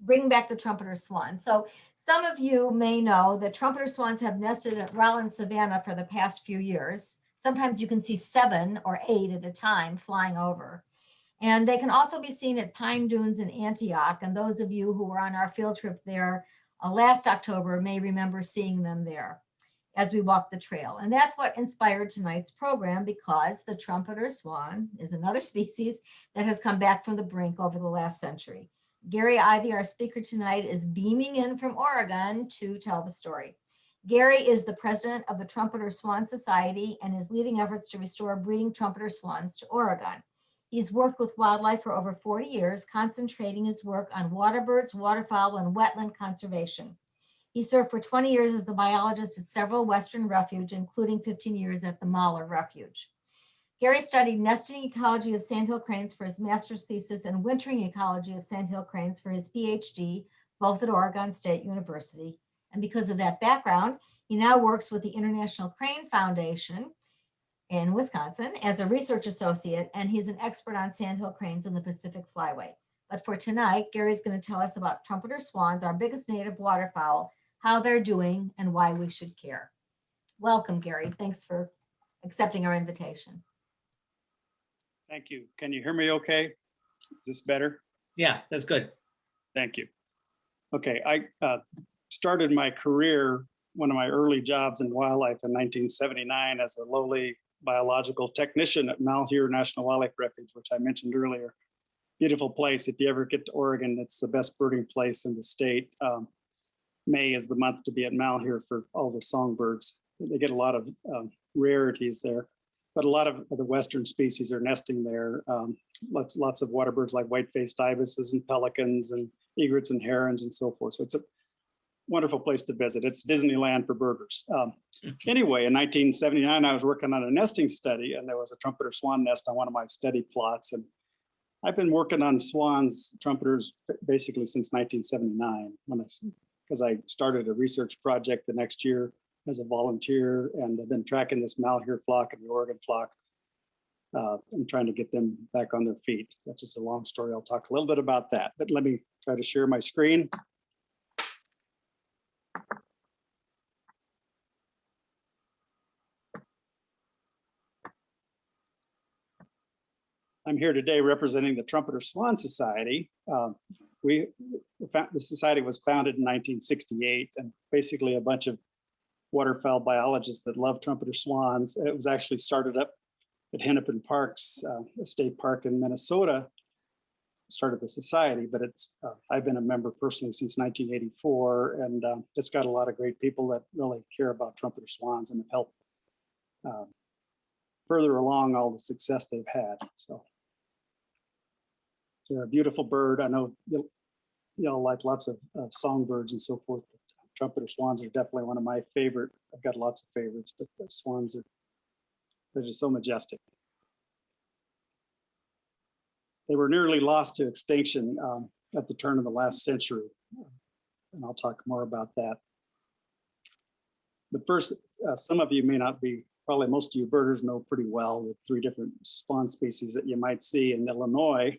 bring back the trumpeter swan. So some of you may know that trumpeter swans have nested at Rollins Savannah for the past few years. Sometimes you can see 7 or 8 at a time flying over. And they can also be seen at Pine Dunes in Antioch. And those of you who were on our field trip there last October may remember seeing them there as we walked the trail. And that's what inspired tonight's program, because the trumpeter swan is another species that has come back from the brink over the last century. Gary Ivey, our speaker tonight, is beaming in from Oregon to tell the story. Gary is the president of the Trumpeter Swan Society and is leading efforts to restore breeding trumpeter swans to Oregon. He's worked with wildlife for over 40 years, concentrating his work on waterbirds, waterfowl, and wetland conservation. He served for 20 years as a biologist at several Western refuges, including 15 years at the Mahler Refuge. Gary studied nesting ecology of sandhill cranes for his master's thesis and wintering ecology of sandhill cranes for his PhD, both at Oregon State University. And because of that background, he now works with the International Crane Foundation in Wisconsin as a research associate, and he's an expert on sandhill cranes in the Pacific Flyway. But for tonight, Gary's going to tell us about trumpeter swans, our biggest native waterfowl, how they're doing, and why we should care. Welcome, Gary. Thanks for accepting our invitation. Thank you. Can you hear me okay? Is this better? Yeah, that's good. Thank you. Okay, I started my career, one of my early jobs in wildlife in 1979 as a lowly biological technician at Malheur National Wildlife Refuge, which I mentioned earlier. Beautiful place. If you ever get to Oregon, it's the best birding place in the state. May is the month to be at Malheur for all the songbirds. They get a lot of rarities there, but a lot of the Western species are nesting there. Lots of water birds like white-faced ibises and pelicans and egrets and herons and so forth. So it's a wonderful place to visit. It's Disneyland for birders. Anyway, in 1979, I was working on a nesting study, and there was a trumpeter swan nest on one of my study plots. And I've been working on swans, trumpeters, basically since 1979, because I started a research project the next year as a volunteer, and I've been tracking this Malheur flock and the Oregon flock. I'm trying to get them back on their feet. That's just a long story. I'll talk a little bit about that, but let me try to share my screen. I'm here today representing the Trumpeter Swan Society. The society was founded in 1968, and basically a bunch of waterfowl biologists that love trumpeter swans. It was actually started up at Hennepin Parks, a state park in Minnesota, started the society, but I've been a member personally since 1984, and it's got a lot of great people that really care about trumpeter swans and have helped further along all the success they've had. So they're a beautiful bird. I know you'll like lots of songbirds and so forth. Trumpeter swans are definitely one of my favorite. I've got lots of favorites, but the swans they're just so majestic. They were nearly lost to extinction at the turn of the last century, and I'll talk more about that. But first, some of you may not be, probably most of you birders know pretty well the 3 different swan species that you might see in Illinois.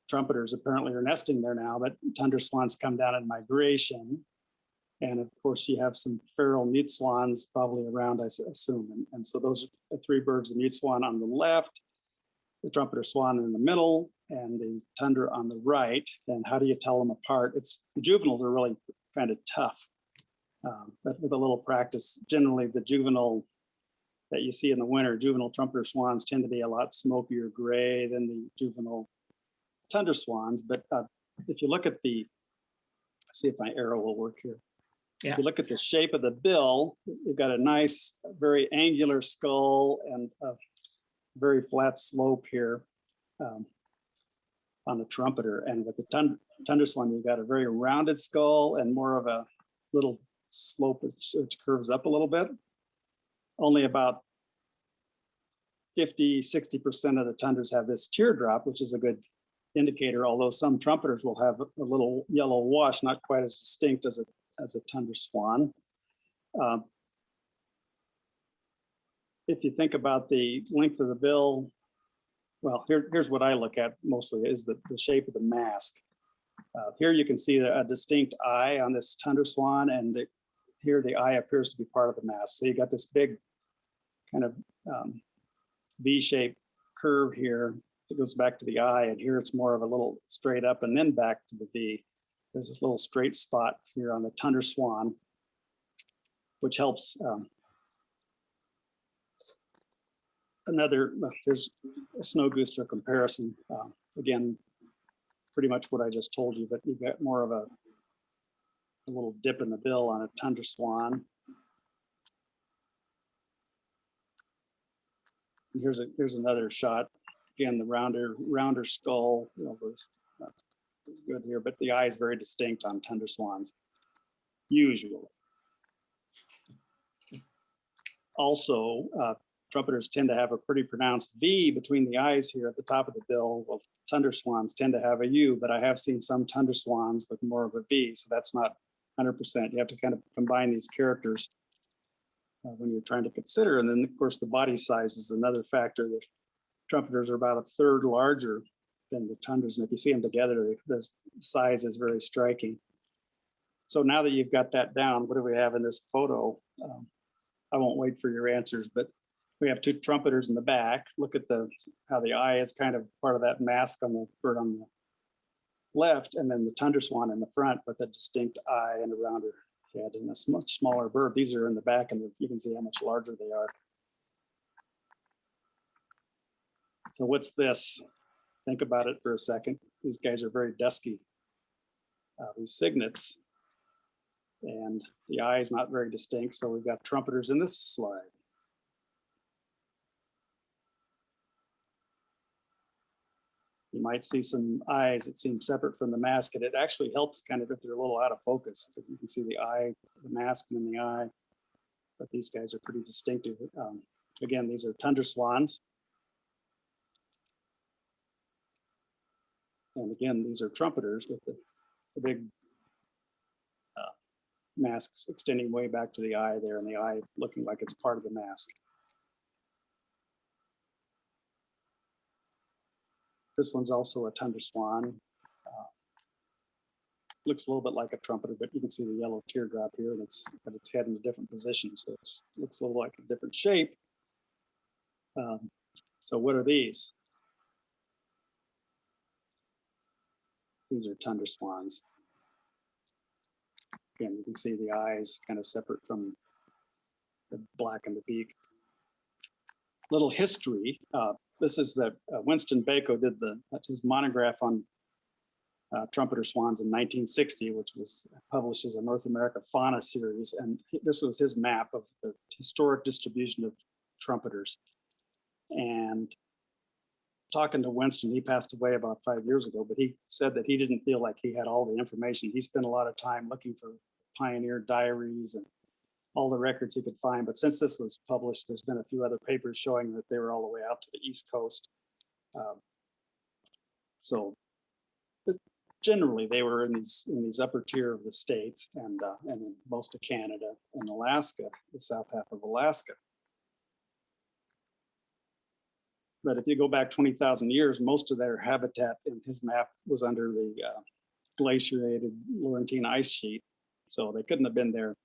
Trumpeters apparently are nesting there now, but tundra swans come down in migration. And of course, you have some feral mute swans probably around, I assume. And so those are the 3 birds, the mute swan on the left, the trumpeter swan in the middle, and the tundra on the right. And how do you tell them apart? The juveniles are really kind of tough, but with a little practice, generally the juvenile that you see in the winter, juvenile trumpeter swans tend to be a lot smokier gray than the juvenile tundra swans. But if you look at let's see if my arrow will work here. Yeah. If you look at the shape of the bill, you've got a nice, very angular skull and a very flat slope here on the trumpeter. And with the tundra swan, you've got a very rounded skull and more of a little slope which curves up a little bit. Only about 50–60% of the tundras have this teardrop, which is a good indicator, although some trumpeters will have a little yellow wash, not quite as distinct as a tundra swan. If you think about the length of the bill, well, here's what I look at mostly is the shape of the mask. Here you can see a distinct eye on this Tundra Swan, and here the eye appears to be part of the mask. So you got this big kind of V-shaped curve here. It goes back to the eye, and here it's more of a little straight up and then back to the V. There's this little straight spot here on the Tundra Swan, which helps. There's a snow goose for comparison. Again, pretty much what I just told you, but you've got more of a little dip in the bill on a Tundra Swan. And here's another shot. Again, the rounder skull, is good here, but the eye is very distinct on Tundra Swans, usually. Also, trumpeters tend to have a pretty pronounced V between the eyes here at the top of the bill. Well, Tundra Swans tend to have a U, but I have seen some Tundra Swans with more of a V, so that's not 100%. You have to kind of combine these characters when you're trying to consider. And then, of course, the body size is another factor. That trumpeters are about a third larger than the tundras, and if you see them together, the size is very striking. So now that you've got that down, what do we have in this photo? I won't wait for your answers, but we have two trumpeters in the back. Look at how the eye is kind of part of that mask on the bird on the left, and then the Tundra Swan in the front with a distinct eye and a rounder head and a much smaller bird. These are in the back, and you can see how much larger they are. So what's this? Think about it for a second. These guys are very dusky, these cygnets, and the eye is not very distinct. So we've got trumpeters in this slide. You might see some eyes that seem separate from the mask, and it actually helps kind of if they're a little out of focus, because you can see the eye, the mask, and then the eye. But these guys are pretty distinctive. Again, these are Tundra Swans. And again, these are trumpeters with the big masks extending way back to the eye there, and the eye looking like it's part of the mask. This one's also a Tundra Swan. Looks a little bit like a trumpeter, but you can see the yellow teardrop here, and it's got its head in a different position, so it looks a little like a different shape. So what are these? These are Tundra Swans. Again, you can see the eyes kind of separate from the black and the beak. Little history. This is Winston Bako did his monograph on Trumpeter Swans in 1960, which was published as a North America Fauna series. And this was his map of the historic distribution of trumpeters. And talking to Winston, he passed away about 5 years ago, but he said that he didn't feel like he had all the information. He spent a lot of time looking for pioneer diaries and all the records he could find. But since this was published, there's been a few other papers showing that they were all the way out to the East Coast. So generally, they were in these upper tier of the states and in most of Canada and Alaska, the south half of Alaska. But if you go back 20,000 years, most of their habitat in his map was under the glaciated Laurentine ice sheet. So they couldn't have been there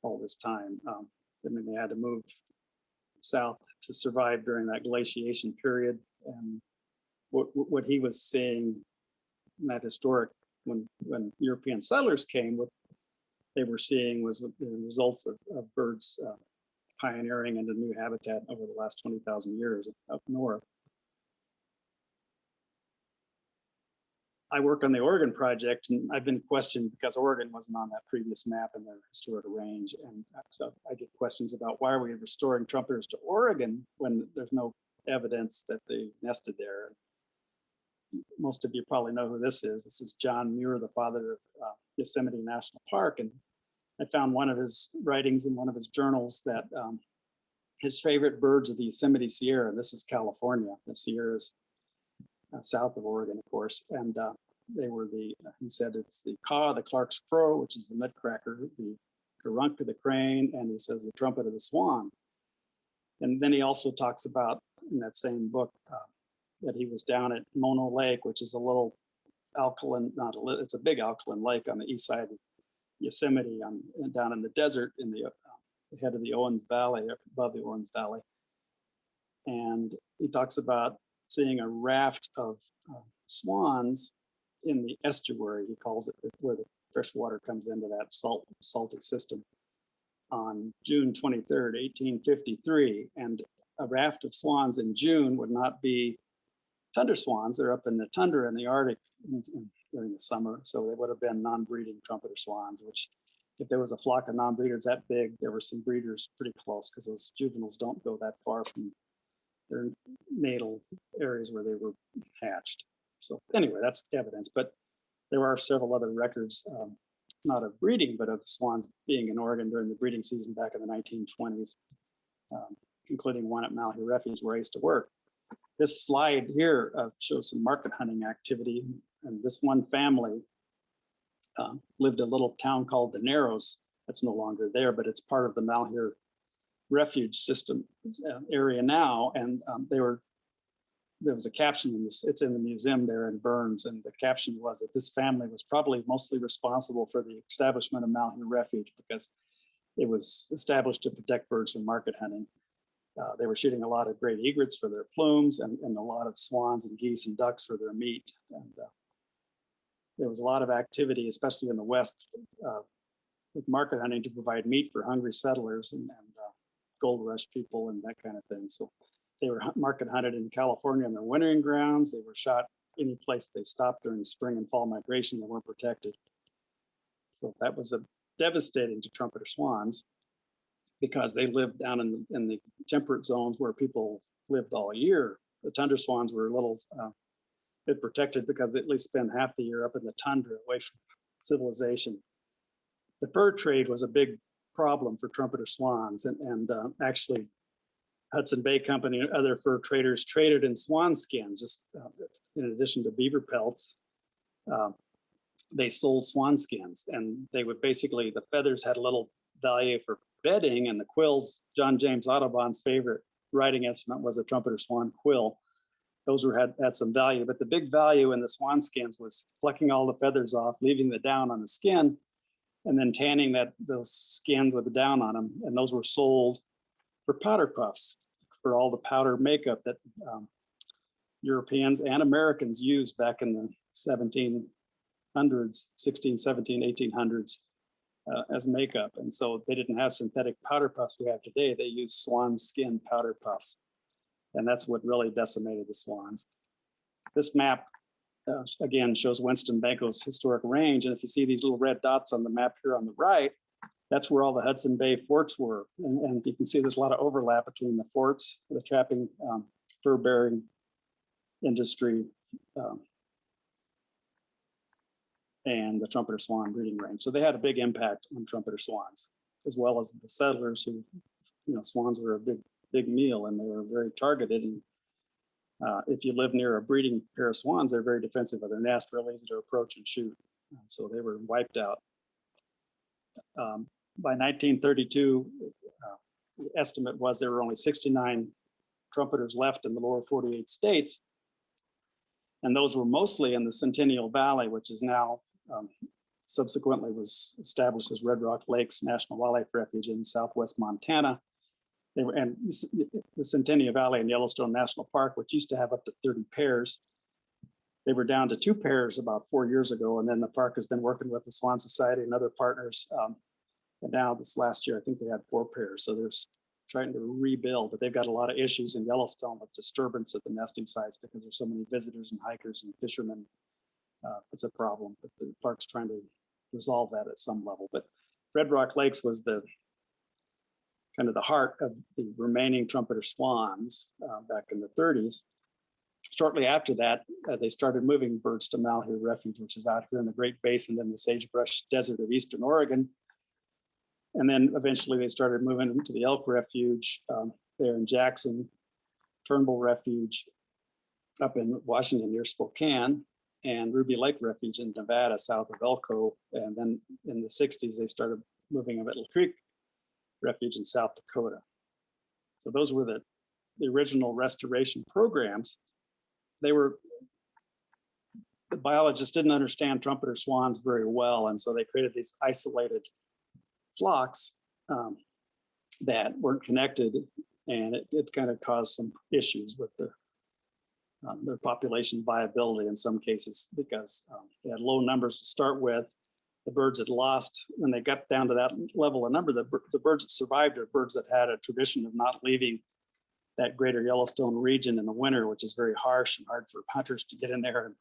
all this time. I mean, they had to move south to survive during that glaciation period. And what he was seeing in that historic, when European settlers came, what they were seeing was the results of birds pioneering into new habitat over the last 20,000 years up north. I work on the Oregon project, and I've been questioned because Oregon wasn't on that previous map in their historic range. And so I get questions about why are we restoring trumpeters to Oregon when there's no evidence that they nested there. Most of you probably know who this is. This is John Muir, the father of Yosemite National Park. And I found one of his writings in one of his journals that his favorite birds are the Yosemite Sierra. This is California. The Sierra is south of Oregon, of course. And they were he said it's the caw, the Clark's crow, which is the nutcracker, the carunc of the crane, and he says the trumpet of the swan. And then he also talks about, in that same book, that he was down at Mono Lake, which is a little alkaline, not a little, it's a big alkaline lake on the east side of Yosemite, down in the desert in the head of the Owens Valley, up above the Owens Valley. And he talks about seeing a raft of swans in the estuary, he calls it, where the fresh water comes into that salty system, on June 23rd, 1853. And a raft of swans in June would not be Tundra swans. They're up in the tundra in the Arctic during the summer. So they would have been non-breeding trumpeter swans, which if there was a flock of non-breeders that big, there were some breeders pretty close because those juveniles don't go that far from their natal areas where they were hatched. So anyway, that's evidence, but there are several other records, not of breeding, but of swans being in Oregon during the breeding season back in the 1920s, including one at Malheur Refuge where I used to work. This slide here shows some market hunting activity, and this one family lived in a little town called the Narrows. That's no longer there, but it's part of the Malheur Refuge system area now, and there was a caption in this, it's in the museum there in Burns, and the caption was that this family was probably mostly responsible for the establishment of Malheur Refuge because it was established to protect birds from market hunting. They were shooting a lot of great egrets for their plumes and a lot of swans and geese and ducks for their meat. And there was a lot of activity, especially in the West, with market hunting to provide meat for hungry settlers and gold rush people and that kind of thing. So they were market hunted in California on their wintering grounds. They were shot any place they stopped during the spring and fall migration. They weren't protected. So that was devastating to trumpeter swans because they lived down in the temperate zones where people lived all year. The tundra swans were a little bit protected because they at least spend half the year up in the tundra away from civilization. The fur trade was a big problem for trumpeter swans, and actually Hudson Bay Company and other fur traders traded in swan skins, just in addition to beaver pelts. They sold swan skins, and they would basically, the feathers had a little value for bedding, and the quills, John James Audubon's favorite writing instrument was a trumpeter swan quill. Those had some value, but the big value in the swan skins was plucking all the feathers off, leaving the down on the skin, and then tanning those skins with the down on them. And those were sold for powder puffs, for all the powder makeup that Europeans and Americans used back in the 1700s, 16, 17, 1800s as makeup. And so they didn't have synthetic powder puffs we have today. They used swan skin powder puffs. And that's what really decimated the swans. This map, again, shows Winston Banco's historic range. And if you see these little red dots on the map here on the right, that's where all the Hudson Bay forts were. And you can see there's a lot of overlap between the forts, the trapping, fur-bearing industry, and the trumpeter swan breeding range. So they had a big impact on trumpeter swans, as well as the settlers who, swans were a big meal, and they were very targeted. And if you live near a breeding pair of swans, they're very defensive of their nest, real easy to approach and shoot. So they were wiped out. By 1932, the estimate was there were only 69 trumpeters left in the lower 48 states. And those were mostly in the Centennial Valley, which is now subsequently was established as Red Rock Lakes National Wildlife Refuge in southwest Montana. They were, and the Centennial Valley and Yellowstone National Park, which used to have up to 30 pairs, they were down to 2 pairs about 4 years ago. And then the park has been working with the Swan Society and other partners. And now this last year, I think they had 4 pairs. So they're trying to rebuild, but they've got a lot of issues in Yellowstone with disturbance at the nesting sites because there's so many visitors and hikers and fishermen. It's a problem, but the park's trying to resolve that at some level. But Red Rock Lakes was the kind of the heart of the remaining trumpeter swans back in the 30s. Shortly after that, they started moving birds to Malheur Refuge, which is out here in the Great Basin in the sagebrush desert of Eastern Oregon. And then eventually they started moving into the Elk Refuge there in Jackson, Turnbull Refuge up in Washington near Spokane, and Ruby Lake Refuge in Nevada, south of Elko. And then in the 60s, they started moving to Little Creek Refuge in South Dakota. So those were the original restoration programs the biologists didn't understand trumpeter swans very well, and so they created these isolated flocks that weren't connected, and it kind of caused some issues with their population viability in some cases, because they had low numbers to start with. The birds had lost, when they got down to that level of number, the birds that survived are birds that had a tradition of not leaving that greater Yellowstone region in the winter, which is very harsh and hard for hunters to get in there and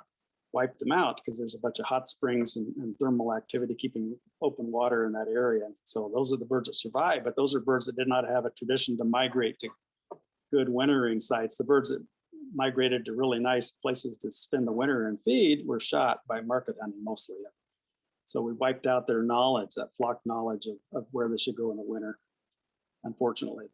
wipe them out, because there's a bunch of hot springs and thermal activity keeping open water in that area. So those are the birds that survive, but those are birds that did not have a tradition to migrate to good wintering sites. The birds that migrated to really nice places to spend the winter and feed were shot by market hunting mostly. So we wiped out their knowledge, that flock knowledge of where they should go in the winter, unfortunately.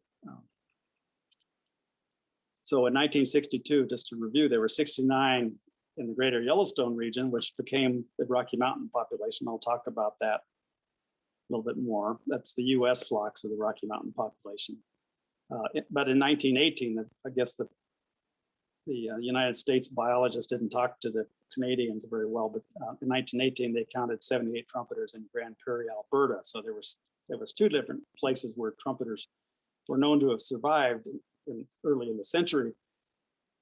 So in 1962, just to review, there were 69 in the greater Yellowstone region, which became the Rocky Mountain population. I'll talk about that a little bit more. That's the US flocks of the Rocky Mountain population. But in 1918, I guess the United States biologists didn't talk to the Canadians very well, but in 1918, they counted 78 trumpeters in Grand Prairie, Alberta. So there was two different places where trumpeters were known to have survived early in the century.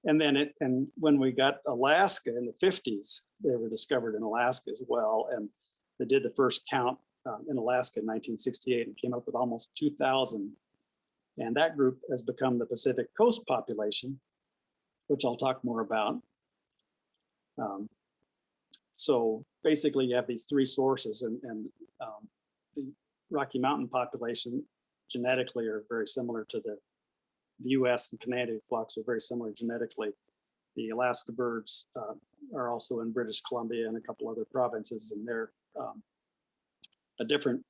And then when we got Alaska in the 50s, they were discovered in Alaska as well. And they did the first count in Alaska in 1968 and came up with almost 2,000. And that group has become the Pacific Coast population, which I'll talk more about. So basically you have these three sources, and the Rocky Mountain population genetically are very similar to the US and Canadian flocks are very similar genetically. The Alaska birds are also in British Columbia and a couple other provinces, and they're a different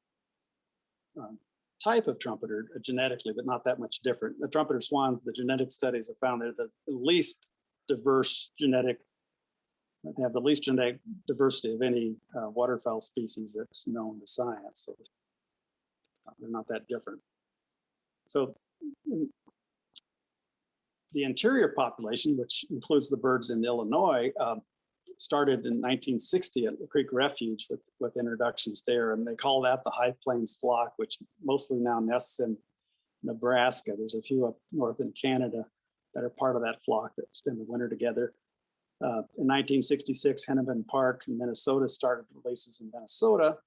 type of trumpeter genetically, but not that much different. The trumpeter swans, the genetic studies have found they're the least diverse genetic, they have the least genetic diversity of any waterfowl species that's known to science. So they're not that different. So the interior population, which includes the birds in Illinois, started in 1960 at the Creek Refuge with introductions there. And they call that the High Plains flock, which mostly now nests in Nebraska. There's a few up north in Canada that are part of that flock that spend the winter together. In 1966, Hennepin Park in Minnesota started releases in Minnesota.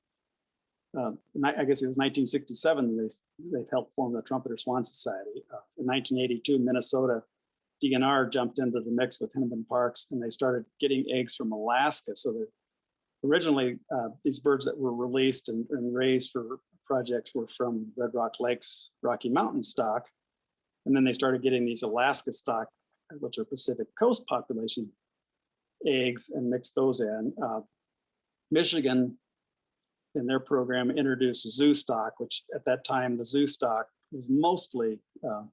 I guess it was 1967 they helped form the Trumpeter Swan Society. In 1982, Minnesota DNR jumped into the mix with Hennepin Parks, and they started getting eggs from Alaska. So that originally these birds that were released and raised for projects were from Red Rock Lakes Rocky Mountain stock. And then they started getting these Alaska stock, which are Pacific Coast population eggs, and mixed those in. Michigan, in their program, introduced zoo stock, which at that time, the zoo stock was mostly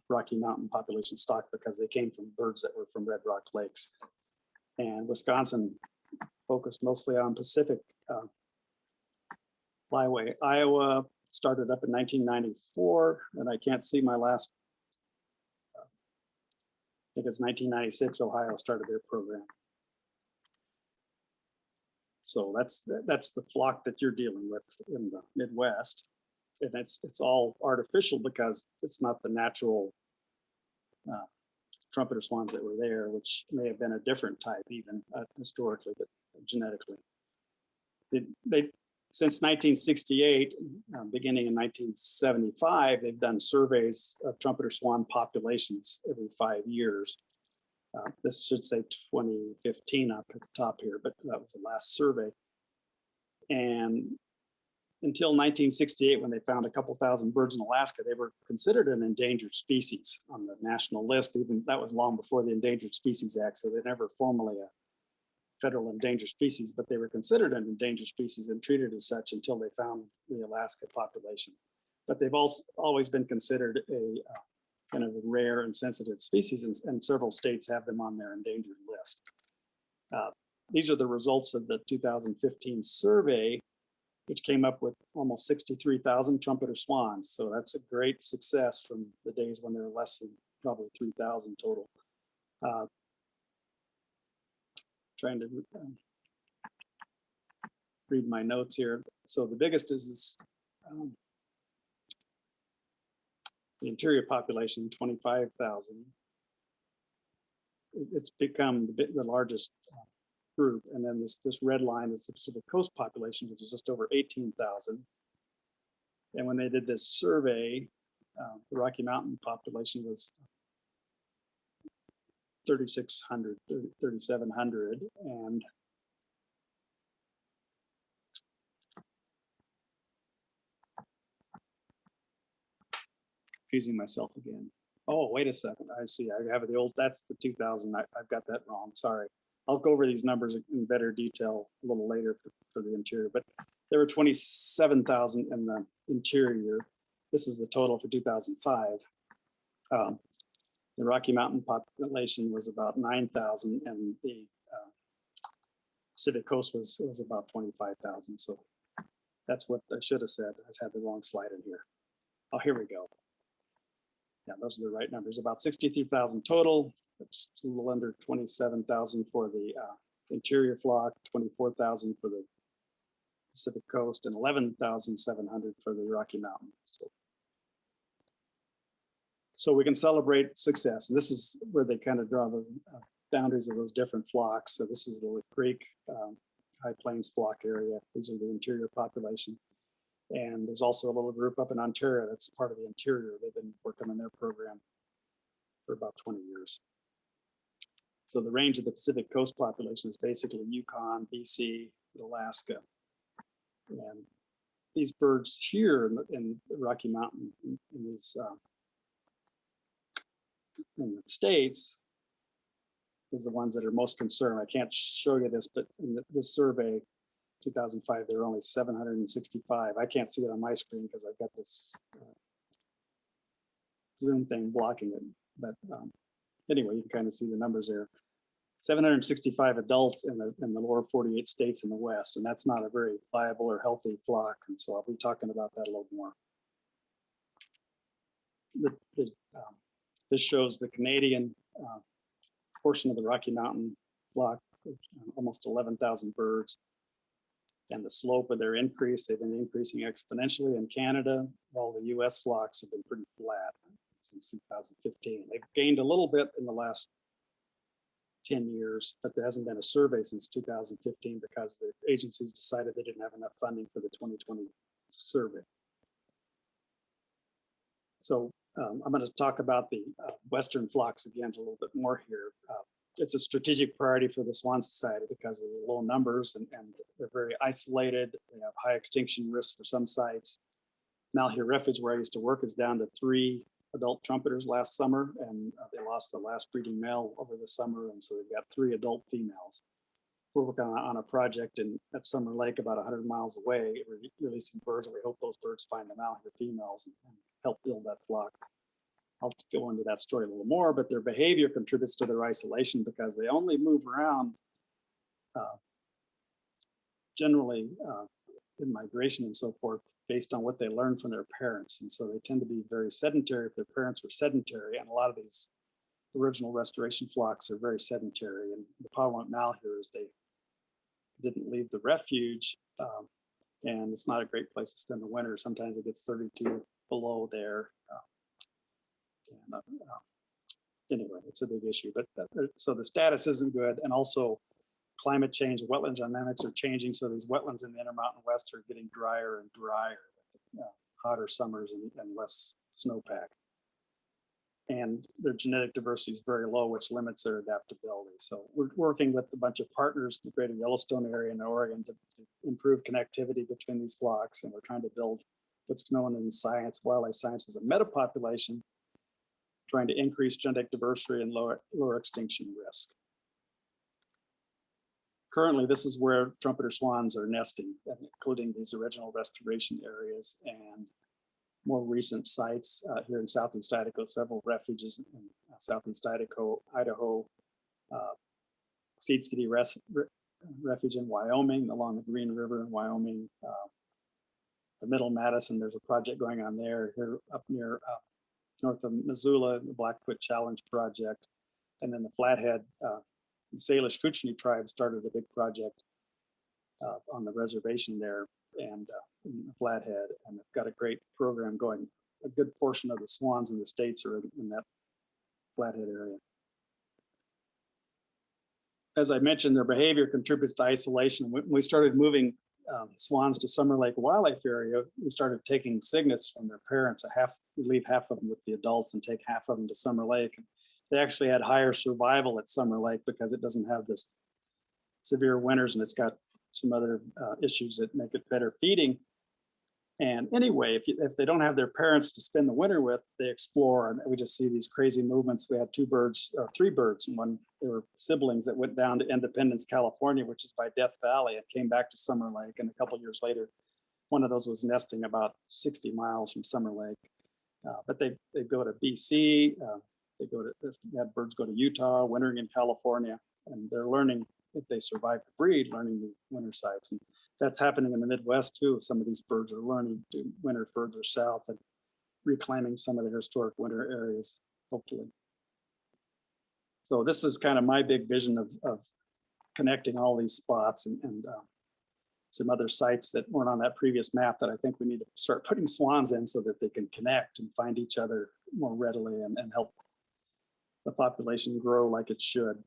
Rocky Mountain population stock because they came from birds that were from Red Rock Lakes. And Wisconsin focused mostly on Pacific flyway. Iowa started up in 1994, and I can't see my last, I think it's 1996, Ohio started their program. So that's the flock that you're dealing with in the Midwest. And it's all artificial because it's not the natural trumpeter swans that were there, which may have been a different type even historically, but genetically. Since 1968, beginning in 1975, they've done surveys of trumpeter swan populations every 5 years. This should say 2015 up at the top here, but that was the last survey. And until 1968, when they found a couple thousand birds in Alaska, they were considered an endangered species on the national list. Even that was long before the Endangered Species Act, so they're never formally a federal endangered species, but they were considered an endangered species and treated as such until they found the Alaska population. But they've also always been considered a kind of a rare and sensitive species, and several states have them on their endangered list. These are the results of the 2015 survey, which came up with almost 63,000 trumpeter swans. So that's a great success from the days when there were less than probably 3,000 total. trying to read my notes here. So the biggest is this, the interior population, 25,000. It's become the largest group. And then this red line is the Pacific Coast population, which is just over 18,000. And when they did this survey, the Rocky Mountain population was 3,600, 3,700. And confusing myself again. Oh, wait a second. I see. I have the old, that's the 2000. I've got that wrong. Sorry. I'll go over these numbers in better detail a little later for the interior, but there were 27,000 in the interior. This is the total for 2005. The Rocky Mountain population was about 9,000 and the Pacific Coast was about 25,000. So that's what I should have said. I had the wrong slide in here. Oh, here we go. Yeah, those are the right numbers. About 63,000 total, just a little under 27,000 for the interior flock, 24,000 for the Pacific Coast, and 11,700 for the Rocky Mountain. So we can celebrate success. And this is where they kind of draw the boundaries of those different flocks. So this is the Creek High Plains flock area. These are the interior population. And there's also a little group up in Ontario that's part of the interior. They've been working on their program for about 20 years. So the range of the Pacific Coast population is basically Yukon, BC, Alaska. And these birds here in the Rocky Mountain, in these in the States, is the ones that are most concerned. I can't show you this, but in this survey, 2005, there were only 765. I can't see it on my screen because I've got this Zoom thing blocking it. But anyway, you can kind of see the numbers there. 765 adults in the lower 48 states in the West, and that's not a very viable or healthy flock. And so I'll be talking about that a little more. This shows the Canadian portion of the Rocky Mountain flock, almost 11,000 birds. And the slope of their increase, they've been increasing exponentially in Canada, while the US flocks have been pretty flat since 2015. They've gained a little bit in the last 10 years, but there hasn't been a survey since 2015 because the agencies decided they didn't have enough funding for the 2020 survey. So I'm going to talk about the Western flocks again a little bit more here. It's a strategic priority for the Swan Society because of the low numbers and they're very isolated. They have high extinction risk for some sites. Malheur Refuge, where I used to work, is down to 3 adult trumpeters last summer, and they lost the last breeding male over the summer, and so they've got 3 adult females. We're working on a project at Summer Lake, about 100 miles away, releasing birds, and we hope those birds find the Malheur females and help build that flock. I'll go into that story a little more, but their behavior contributes to their isolation because they only move around generally in migration and so forth based on what they learn from their parents. And so they tend to be very sedentary if their parents were sedentary. And a lot of these original restoration flocks are very sedentary. And the problem with Malheur is they didn't leave the refuge. And it's not a great place to spend the winter. Sometimes it gets 32 below there. Anyway, it's a big issue, but so the status isn't good. And also climate change, wetland dynamics are changing. So these wetlands in the Intermountain West are getting drier and drier with hotter summers and less snowpack. And their genetic diversity is very low, which limits their adaptability. So we're working with a bunch of partners in the greater Yellowstone area in Oregon to improve connectivity between these flocks. And we're trying to build what's known in science, wildlife science, as a metapopulation, trying to increase genetic diversity and lower extinction risk. Currently, this is where trumpeter swans are nesting, including these original restoration areas and more recent sites here in Southeast Idaho, several refuges in Southeast Idaho, Seed Skiddy Refuge in Wyoming, along the Green River in Wyoming, the Middle Madison, there's a project going on there, here up near north of Missoula, the Blackfoot Challenge project, and then the Flathead The Salish Kootenai tribe started a big project on the reservation there and in Flathead, and they've got a great program going. A good portion of the swans in the States are in that Flathead area. As I mentioned, their behavior contributes to isolation. When we started moving swans to Summer Lake Wildlife Area, we started taking cygnets from their parents. We leave half of them with the adults and take half of them to Summer Lake. And they actually had higher survival at Summer Lake because it doesn't have this severe winters and it's got some other issues that make it better feeding. And anyway, if they don't have their parents to spend the winter with, they explore, and we just see these crazy movements. We had 3 birds, and they were siblings that went down to Independence, California, which is by Death Valley, and came back to Summer Lake. And a couple of years later, one of those was nesting about 60 miles from Summer Lake. But they go to BC, had birds go to Utah, wintering in California, and they're learning, if they survive the breed, learning the winter sites. And that's happening in the Midwest too. Some of these birds are learning to winter further south and reclaiming some of the historic winter areas, hopefully. So this is kind of my big vision of connecting all these spots and some other sites that weren't on that previous map that I think we need to start putting swans in so that they can connect and find each other more readily and help the population grow like it should.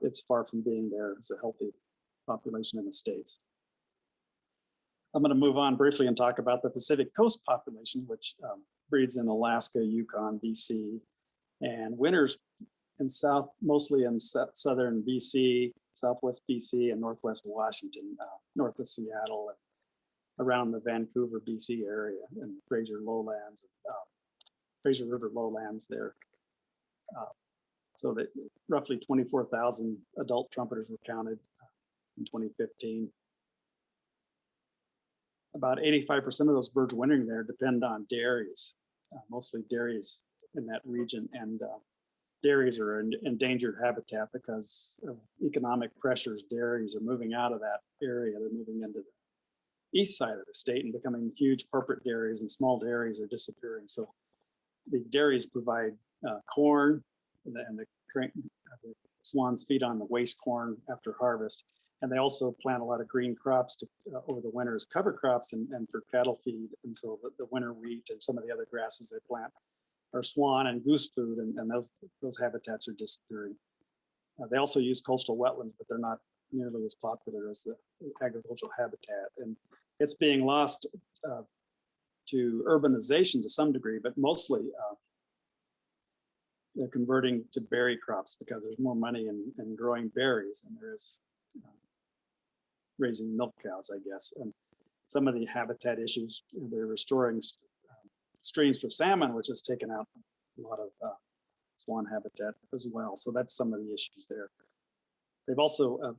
It's far from being there as a healthy population in the States. I'm going to move on briefly and talk about the Pacific Coast population, which breeds in Alaska, Yukon, BC, and winters in mostly in southern BC, southwest BC, and northwest Washington, north of Seattle, and around the Vancouver, BC area, and Fraser Lowlands, Fraser River Lowlands there. So that roughly 24,000 adult trumpeters were counted in 2015. About 85% of those birds wintering there depend on dairies, mostly dairies in that region. And dairies are an endangered habitat because of economic pressures. Dairies are moving out of that area. They're moving into the east side of the state and becoming huge corporate dairies, and small dairies are disappearing. So the dairies provide corn, and the swans feed on the waste corn after harvest. And they also plant a lot of green crops over the winter as cover crops and for cattle feed. And so the winter wheat and some of the other grasses they plant are swan and goose food, and those habitats are disappearing. They also use coastal wetlands, but they're not nearly as popular as the agricultural habitat. And it's being lost to urbanization to some degree, but mostly they're converting to berry crops because there's more money in growing berries than there is raising milk cows, I guess. And some of the habitat issues, they're restoring streams for salmon, which has taken out a lot of swan habitat as well. So that's some of the issues there. They've also,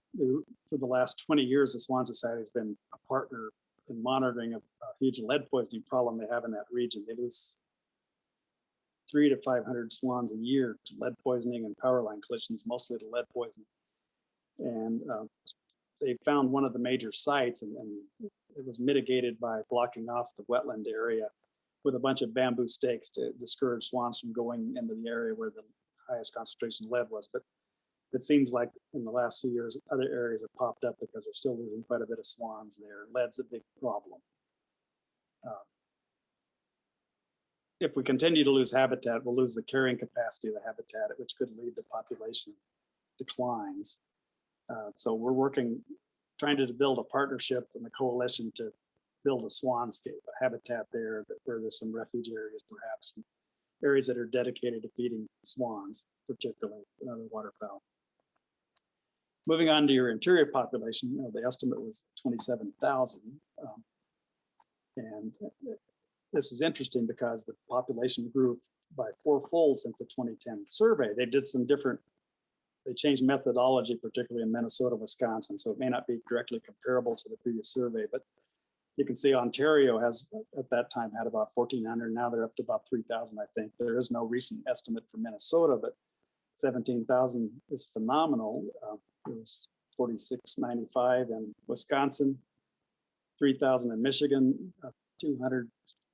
for the last 20 years, the Swan Society has been a partner in monitoring a huge lead poisoning problem they have in that region. They lose 300 to 500 swans a year to lead poisoning and power line collisions, mostly to lead poisoning. And they found one of the major sites, and it was mitigated by blocking off the wetland area with a bunch of bamboo stakes to discourage swans from going into the area where the highest concentration of lead was. But it seems like in the last few years, other areas have popped up because they're still losing quite a bit of swans there. Lead's a big problem. If we continue to lose habitat, we'll lose the carrying capacity of the habitat, which could lead to population declines. So we're trying to build a partnership and a coalition to build a swanscape, a habitat there where there's some refuge areas, perhaps, and areas that are dedicated to feeding swans, particularly and other waterfowl. Moving on to your interior population, the estimate was 27,000. And this is interesting because the population grew by 4-fold since the 2010 survey. They did some different, they changed methodology, particularly in Minnesota, Wisconsin, so it may not be directly comparable to the previous survey, but you can see Ontario has, at that time, had about 1,400. Now they're up to about 3,000, I think. There is no recent estimate for Minnesota, but 17,000 is phenomenal. It was 4,695 in Wisconsin, 3,000 in Michigan, 200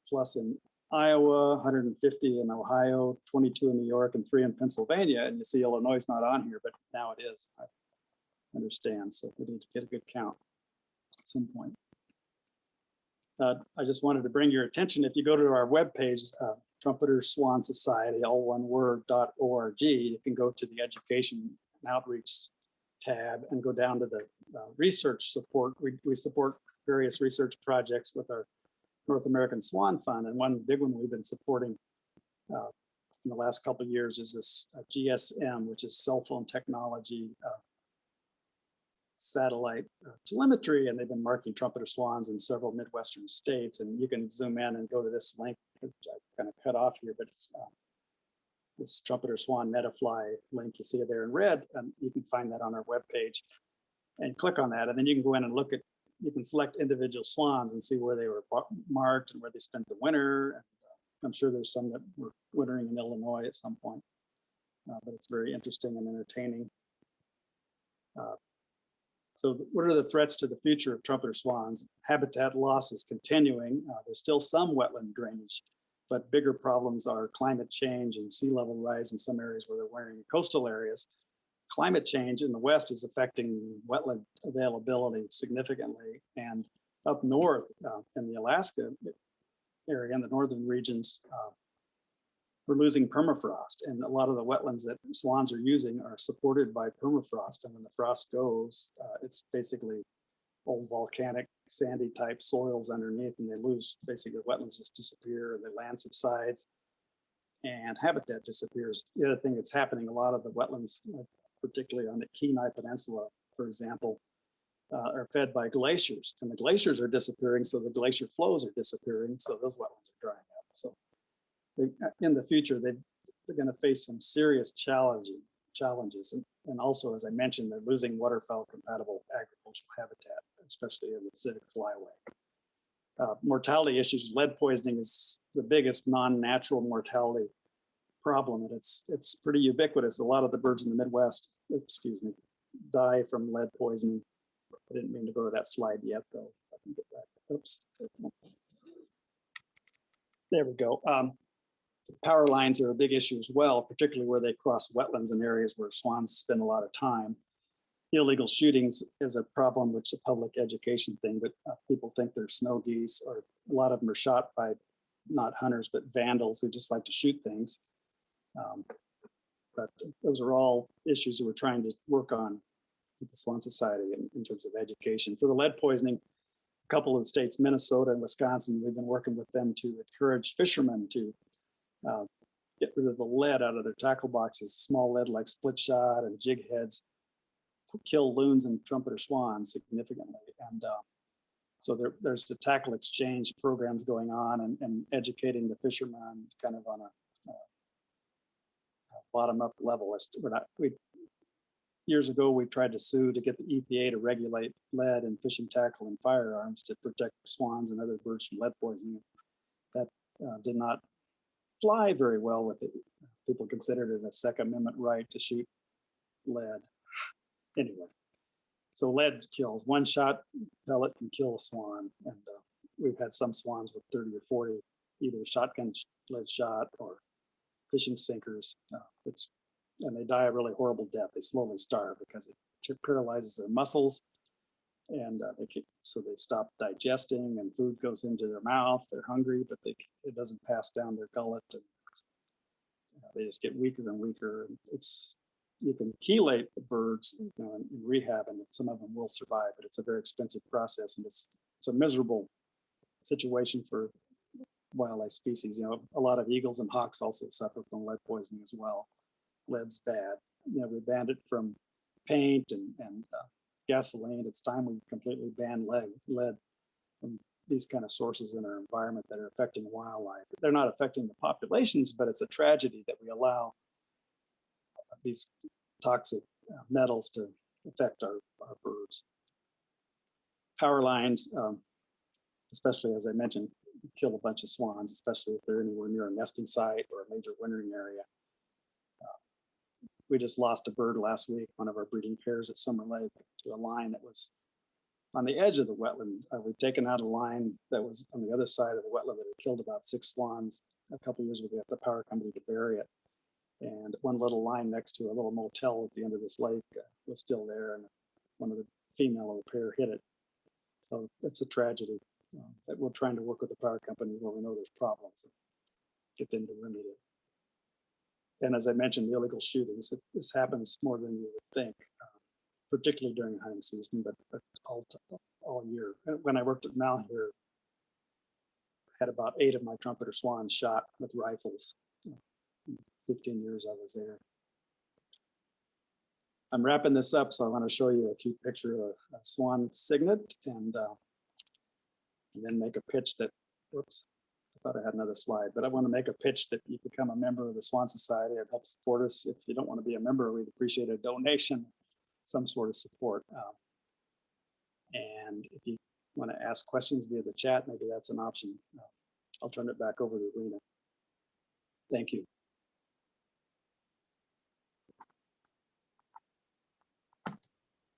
plus in Iowa, 150 in Ohio, 22 in New York, and 3 in Pennsylvania. And you see Illinois is not on here, but now it is. I understand. So we need to get a good count at some point. I just wanted to bring your attention. If you go to our webpage, Trumpeter Swan Society, all one word, .org, you can go to the education and outreach tab and go down to the research support. We support various research projects with our North American Swan Fund, and one big one we've been supporting in the last couple of years is this GSM, which is cell phone technology, satellite telemetry, and they've been marking trumpeter swans in several Midwestern states. And you can zoom in and go to this link, which I kind of cut off here, but it's this Trumpeter Swan Metafly link you see there in red, and you can find that on our webpage and click on that. And then you can go in and look at, you can select individual swans and see where they were marked and where they spent the winter. And I'm sure there's some that were wintering in Illinois at some point, but it's very interesting and entertaining. So what are the threats to the future of trumpeter swans? Habitat loss is continuing. There's still some wetland drainage, but bigger problems are climate change and sea level rise in some areas where they're wintering in coastal areas. Climate change in the West is affecting wetland availability significantly. And up north in the Alaska area, in the northern regions, we're losing permafrost. And a lot of the wetlands that swans are using are supported by permafrost. And when the frost goes, it's basically old volcanic sandy type soils underneath, and they lose, basically the wetlands just disappear, and the land subsides and habitat disappears. The other thing that's happening, a lot of the wetlands, particularly on the Kenai Peninsula, for example, are fed by glaciers, and the glaciers are disappearing, so the glacier flows are disappearing, so those wetlands are drying up. So in the future, they're going to face some serious challenges. And also, as I mentioned, they're losing waterfowl compatible agricultural habitat, especially in the Pacific Flyway. Mortality issues, lead poisoning is the biggest non-natural mortality problem, and it's pretty ubiquitous. A lot of the birds in the Midwest, die from lead poisoning. I didn't mean to go to that slide yet, though. I can get back. Oops. There we go. Power lines are a big issue as well, particularly where they cross wetlands in areas where swans spend a lot of time. Illegal shootings is a problem, which is a public education thing, but people think they're snow geese, or a lot of them are shot by not hunters, but vandals who just like to shoot things. But those are all issues that we're trying to work on with the Swan Society in terms of education. For the lead poisoning, a couple of the states, Minnesota and Wisconsin, we've been working with them to encourage fishermen to get rid of the lead out of their tackle boxes. Small lead like split shot and jig heads kill loons and trumpeter swans significantly. And so there's the tackle exchange programs going on, and educating the fishermen kind of on a bottom up level. Years ago, we tried to sue to get the EPA to regulate lead in fishing tackle and firearms to protect swans and other birds from lead poisoning. That did not fly very well with it. People considered it a Second Amendment right to shoot lead. Anyway, so lead kills. One shot pellet can kill a swan, and we've had some swans with 30 or 40, either shotgun lead shot or fishing sinkers. And they die a really horrible death. They slowly starve because it paralyzes their muscles, and so they stop digesting, and food goes into their mouth. They're hungry, but it doesn't pass down their gullet, and they just get weaker and weaker. And you can chelate the birds, in rehab, and some of them will survive, but it's a very expensive process, and it's a miserable situation for wildlife species. A lot of eagles and hawks also suffer from lead poisoning as well. Lead's bad. We banned it from paint and gasoline. It's time we completely ban lead from these kind of sources in our environment that are affecting wildlife. They're not affecting the populations, but it's a tragedy that we allow these toxic metals to affect our birds. Power lines, especially as I mentioned, kill a bunch of swans, especially if they're anywhere near a nesting site or a major wintering area. We just lost a bird last week, one of our breeding pairs at Summer Lake, to a line that was on the edge of the wetland. We've taken out a line that was on the other side of the wetland that had killed about 6 swans a couple of years ago. We got the power company to bury it. And one little line next to a little motel at the end of this lake was still there, and one of the female of the pair hit it. So it's a tragedy that we're trying to work with the power company where we know there's problems and get them to remedy it. And as I mentioned, the illegal shootings, this happens more than you would think, particularly during hunting season, but all year. When I worked at Malheur, I had about 8 of my trumpeter swans shot with rifles. 15 years I was there. I'm wrapping this up, so I want to show you a cute picture of a swan cygnet and then make a pitch that, whoops, I thought I had another slide, but I want to make a pitch that you become a member of the Swan Society and help support us. If you don't want to be a member, we'd appreciate a donation, some sort of support. And if you want to ask questions via the chat, maybe that's an option. I'll turn it back over to Rena. Thank you.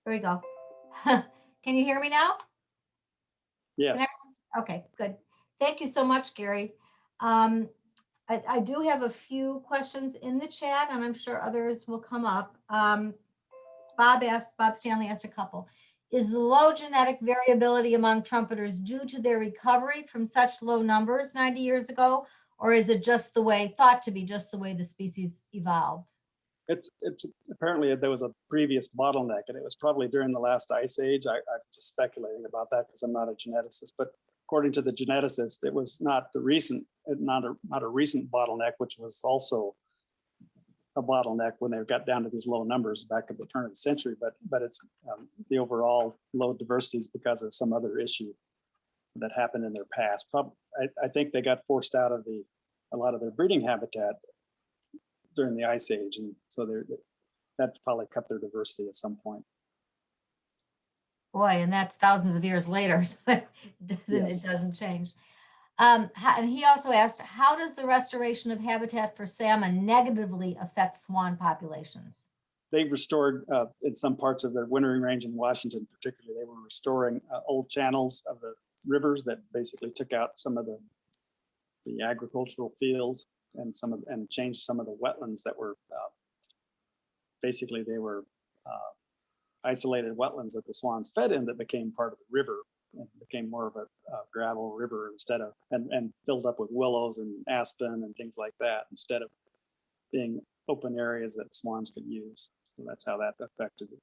There we go. Can you hear me now? Yes. Okay, good. Thank you so much, Gary. I do have a few questions in the chat, and I'm sure others will come up. Bob Stanley asked a couple. Is the low genetic variability among trumpeters due to their recovery from such low numbers 90 years ago, or is it just the way, thought to be just the way the species evolved? It's apparently there was a previous bottleneck, and it was probably during the last ice age. I'm just speculating about that because I'm not a geneticist, but according to the geneticist, it was not a recent bottleneck, which was also a bottleneck when they got down to these low numbers back at the turn of the century. But it's the overall low diversity is because of some other issue that happened in their past. I think they got forced out of a lot of their breeding habitat during the ice age, and so that probably cut their diversity at some point. Boy, and that's thousands of years later, so it doesn't change. And he also asked, how does the restoration of habitat for salmon negatively affect swan populations? They restored in some parts of their wintering range in Washington, particularly, they were restoring old channels of the rivers that basically took out some of the agricultural fields and changed some of the wetlands that were basically they were isolated wetlands that the swans fed in that became part of the river and became more of a gravel river instead of and filled up with willows and aspen and things like that instead of being open areas that swans could use. So that's how that affected it.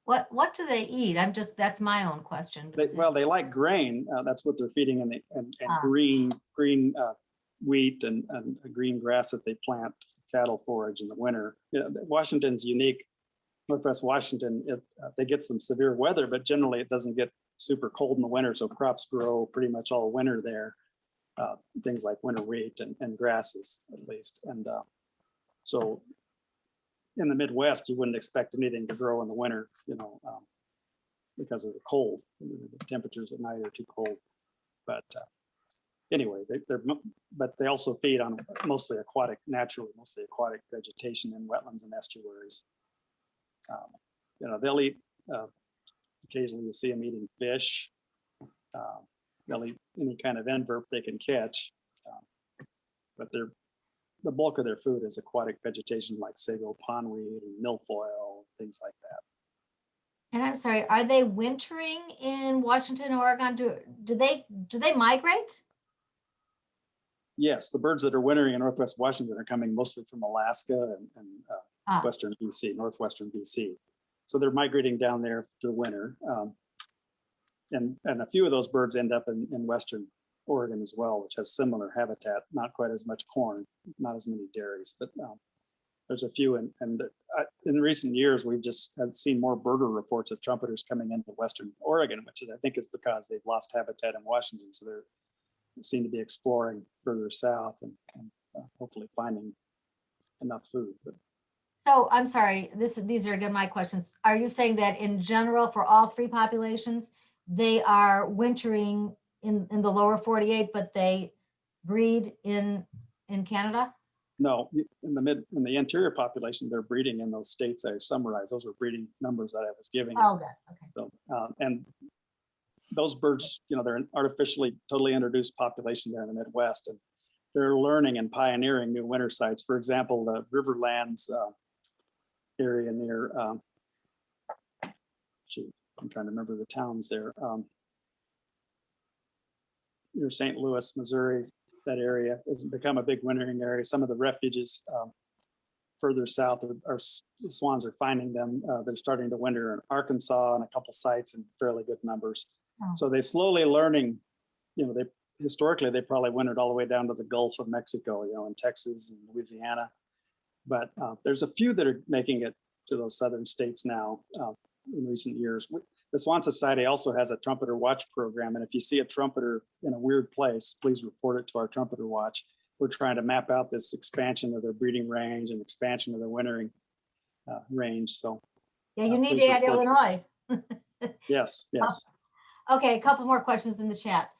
What do they eat? That's my own question. They like grain. That's what they're feeding and green wheat and green grass that they plant cattle forage in the winter. Washington's unique. Northwest Washington, they get some severe weather, but generally it doesn't get super cold in the winter, so crops grow pretty much all winter there. Things like winter wheat and grasses, at least. And so in the Midwest, you wouldn't expect anything to grow in the winter, because of the cold. The temperatures at night are too cold. But anyway, they also feed on mostly aquatic vegetation in wetlands and estuaries. They'll eat, occasionally you see them eating fish. They'll eat any kind of invert they can catch, but the bulk of their food is aquatic vegetation like sago pondweed and milfoil, things like that. And I'm sorry, are they wintering in Washington, Oregon? Do they migrate? Yes, the birds that are wintering in Northwest Washington are coming mostly from Alaska and Western BC, Northwestern BC. So they're migrating down there to the winter. And a few of those birds end up in Western Oregon as well, which has similar habitat, not quite as much corn, not as many dairies, but there's a few. And in recent years, we've just seen more birder reports of trumpeters coming into Western Oregon, which I think is because they've lost habitat in Washington. So they seem to be exploring further south and hopefully finding enough food. But so I'm sorry, these are again my questions. Are you saying that in general for all 3 populations, they are wintering in the lower 48, but they breed in Canada? No, in the interior population, they're breeding in those states I summarized. Those are breeding numbers that I was giving. Oh, good. Okay. So and those birds, they're an artificially totally introduced population there in the Midwest, and they're learning and pioneering new winter sites. For example, the Riverlands area near, I'm trying to remember the towns there, near St. Louis, Missouri, that area has become a big wintering area. Some of the refuges further south the swans are finding them. They're starting to winter in Arkansas and a couple sites in fairly good numbers. Oh. So they slowly learning, they historically, they probably wintered all the way down to the Gulf of Mexico, in Texas and Louisiana. But there's a few that are making it to those southern states now in recent years. The Swan Society also has a trumpeter watch program. And if you see a trumpeter in a weird place, please report it to our trumpeter watch. We're trying to map out this expansion of their breeding range and expansion of their wintering range. So yeah, you need to add Illinois. Yes. Okay, a couple more questions in the chat.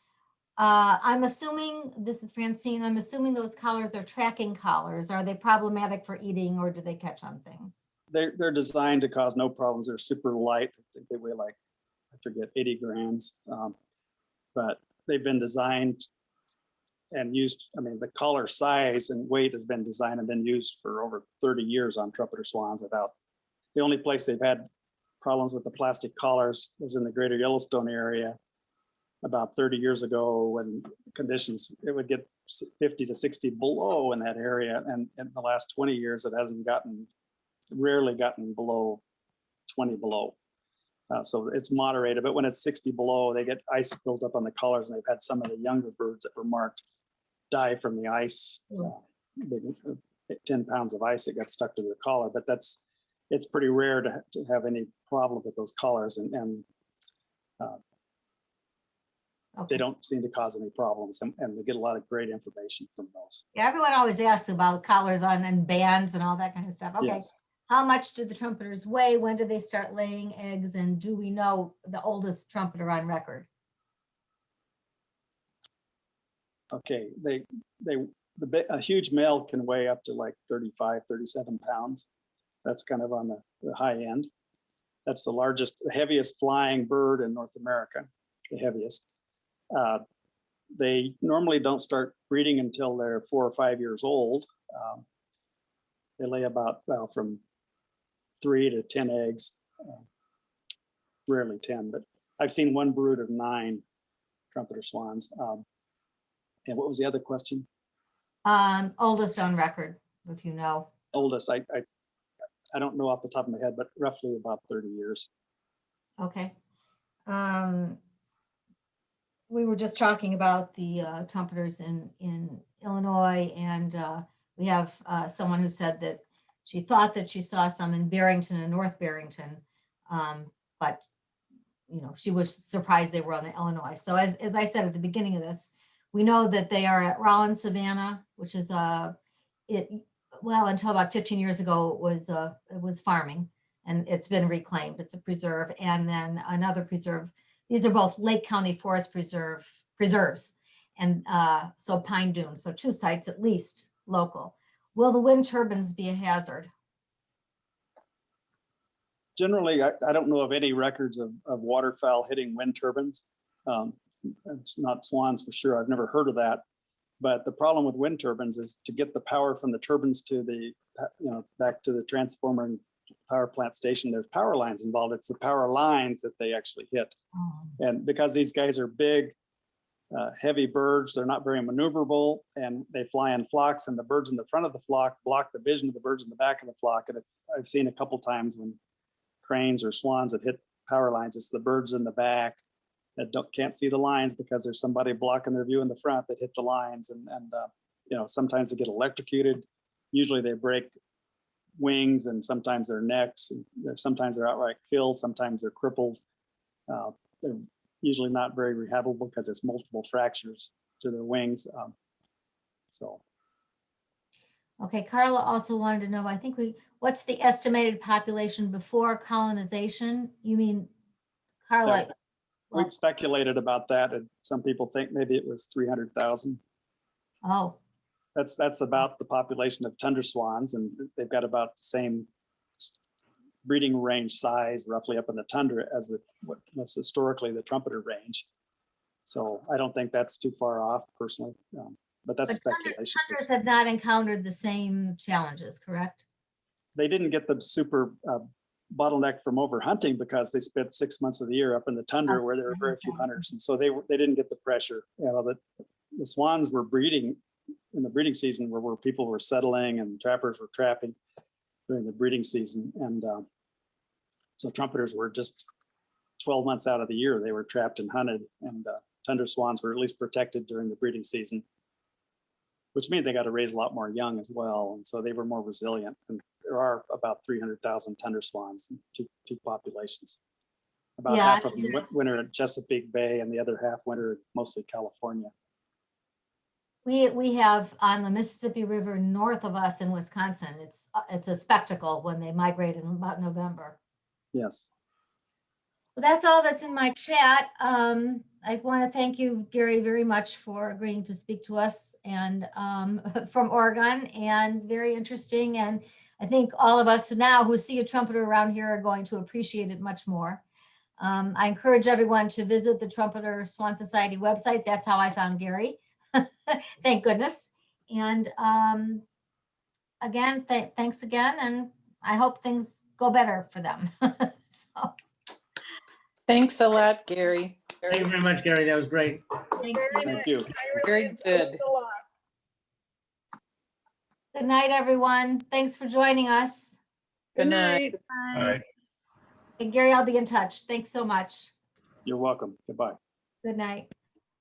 I'm assuming, this is Francine, I'm assuming those collars are tracking collars. Are they problematic for eating, or do they catch on things? They're designed to cause no problems. They're super light. I think they weigh like, I forget, 80 grams. But they've been designed and used. I mean, the collar size and weight has been designed and been used for over 30 years on trumpeter swans without. The only place they've had problems with the plastic collars was in the greater Yellowstone area about 30 years ago, when conditions, it would get 50 to 60 below in that area. And in the last 20 years, it hasn't rarely gotten below 20 below. So it's moderated, but when it's 60 below, they get ice built up on the collars, and they've had some of the younger birds that were marked die from the ice, 10 pounds of ice that got stuck to their collar. But it's pretty rare to have any problem with those collars, and they don't seem to cause any problems, and they get a lot of great information from those. Yeah, everyone always asks about collars on and bands and all that kind of stuff. Okay. Yes. How much do the trumpeters weigh? When do they start laying eggs? And do we know the oldest trumpeter on record? Okay, a huge male can weigh up to like 35, 37 pounds. That's kind of on the high end. That's the heaviest flying bird in North America, the heaviest. They normally don't start breeding until they're 4 or 5 years old. They lay about, from 3 to 10 eggs, rarely 10, but I've seen one brood of 9 trumpeter swans. And what was the other question? Oldest on record, if you know. Oldest, I don't know off the top of my head, but roughly about 30 years. Okay. We were just talking about the trumpeters in Illinois, and we have someone who said that she thought that she saw some in Barrington and North Barrington, but she was surprised they were on the Illinois. So as I said at the beginning of this, we know that they are at Rollins Savannah, which is until about 15 years ago, it was farming, and it's been reclaimed. It's a preserve, and then another preserve. These are both Lake County Forest preserves, and so Pine Dunes. So 2 sites at least local. Will the wind turbines be a hazard? Generally, I don't know of any records of waterfowl hitting wind turbines. It's not swans for sure. I've never heard of that. But the problem with wind turbines is to get the power from the turbines to the, back to the transformer and power plant station. There's power lines involved. It's the power lines that they actually hit. And because these guys are big, heavy birds, they're not very maneuverable, and they fly in flocks, and the birds in the front of the flock block the vision of the birds in the back of the flock. And I've seen a couple times when cranes or swans that hit power lines, it's the birds in the back that can't see the lines because there's somebody blocking their view in the front that hit the lines, and sometimes they get electrocuted. Usually they break wings, and sometimes their necks, and sometimes they're outright killed, sometimes they're crippled. They're usually not very rehabable because it's multiple fractures to their wings. Okay, Carla also wanted to know, what's the estimated population before colonization? You mean, Carla? We've speculated about that, and some people think maybe it was 300,000. Oh. That's about the population of tundra swans, and they've got about the same breeding range size roughly up in the tundra as the what was historically the trumpeter range. So I don't think that's too far off personally, but that's But speculation. Hunters have not encountered the same challenges, correct? They didn't get the super bottleneck from overhunting because they spent 6 months of the year up in the tundra where there were very few hunters, and so they didn't get the pressure. The swans were breeding in the breeding season where people were settling and trappers were trapping during the breeding season, and so trumpeters were just 12 months out of the year they were trapped and hunted, and tundra swans were at least protected during the breeding season, which means they got to raise a lot more young as well, and so they were more resilient. And there are about 300,000 tundra swans in two populations. About half of them winter at Chesapeake Bay, and the other half winter mostly California. We have on the Mississippi River north of us in Wisconsin. It's a spectacle when they migrate in about November. Yes. Well, that's all that's in my chat. I want to thank you, Gary, very much for agreeing to speak to us and from Oregon, and very interesting. And I think all of us now who see a trumpeter around here are going to appreciate it much more. I encourage everyone to visit the Trumpeter Swan Society website. That's how I found Gary. Thank goodness. And again, thanks again. And I hope things go better for them. So, Thanks a lot, Gary. Thank you very much, Gary. That was great. thank you. Thank you. Very good. Good night, everyone. Thanks for joining us. Good night. Bye. And Gary, I'll be in touch. Thanks so much. You're welcome. Goodbye. Good night.